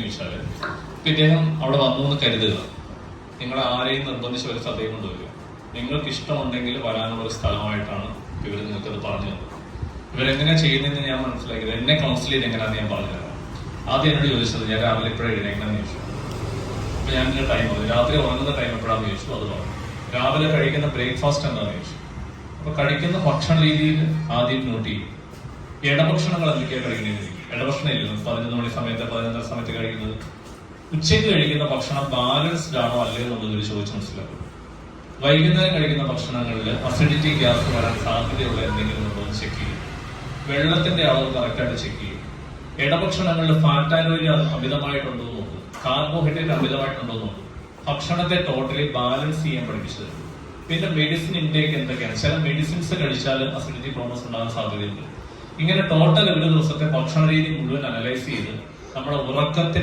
ചോദിച്ചാല് ഇപ്പൊ ഇദ്ദേഹം അവിടെ വന്നു എന്ന് കരുതുക, നിങ്ങൾ ആരെയും നിർബന്ധിച്ച് ഒരു സ്ഥലത്തേക്ക് കൊണ്ടുവരിക. നിങ്ങൾക്ക് ഇഷ്ടമുണ്ടെങ്കിൽ വരാനുള്ള ഒരു സ്ഥലമായിട്ടാണ് ഇവർ നിങ്ങൾക്കത് പറഞ്ഞു തന്നത്. ഇവരെങ്ങനെ ചെയ്യുന്നതെന്ന് ഞാൻ മനസ്സിലാക്കിയത്, എന്നെ കൗൺസിൽ ചെയ്ത് എങ്ങനെയാണെന്ന് ഞാൻ പറഞ്ഞു തരാം. ആദ്യം എന്നോട് ചോദിച്ചത് ഞാൻ രാവിലെ എപ്പോഴും എഴുന്നേക്കണമെന്ന് ചോദിച്ചു. അപ്പൊ ഞാൻ എൻ്റെ ടൈം രാത്രി ഉറങ്ങുന്ന ടൈം എപ്പോഴാണെന്ന് ചോദിച്ചു. അത് പറഞ്ഞു. രാവിലെ കഴിക്കുന്ന ബ്രേക്ക്ഫാസ്റ്റ് എന്താണെന്ന് ചോദിച്ചു. അപ്പൊ കഴിക്കുന്ന ഭക്ഷണ രീതിയിൽ ആദ്യം നോട്ട് ചെയ്യും. ഇടഭക്ഷണങ്ങൾ എന്തൊക്കെയാണ് കഴിക്കുന്നത്? ഇടഭക്ഷണം ഇല്ല, 11 മണി സമയത്ത് 11:30 സമയത്ത് കഴിക്കുന്നത്. ഉച്ചയ്ക്ക് കഴിക്കുന്ന ഭക്ഷണം ബാലൻസ്ഡ് ആണോ അല്ലയോ എന്നുള്ളത് ചോദിച്ച് മനസ്സിലാക്കും. വൈകുന്നേരം കഴിക്കുന്ന ഭക്ഷണങ്ങളിൽ അസിഡിറ്റി, ഗ്യാസ് വരാൻ സാധ്യതയുള്ള എന്തെങ്കിലും ഉണ്ടോ എന്ന് ചെക്ക് ചെയ്യും. വെള്ളത്തിന്റെ അളവ് കറക്റ്റായിട്ട് ചെക്ക് ചെയ്യും. ഇടഭക്ഷണങ്ങളിൽ ഫാറ്റ് ആൻഡ് ഓയിൽ അമിതമായിട്ടുണ്ടോ എന്ന് നോക്കും. കാർബോഹൈഡ്രേറ്റ് അമിതമായിട്ടുണ്ടോ എന്ന് നോക്കും. ഭക്ഷണത്തെ ടോട്ടലി ബാലൻസ് ചെയ്യാൻ പഠിപ്പിച്ചത്. പിന്നെ മെഡിസിൻ ഇൻടേക്ക് എന്തൊക്കെയാണ്? ചില മെഡിസിൻസ് കഴിച്ചാൽ അസിഡിറ്റി പ്രോബ്ലംസ് ഉണ്ടാകാൻ സാധ്യതയുണ്ട്. ഇങ്ങനെ ടോട്ടൽ ഒരു ദിവസത്തെ ഭക്ഷണ രീതി മുഴുവൻ അനലൈസ് ചെയ്ത് നമ്മുടെ ഉറക്കത്തിന്റെ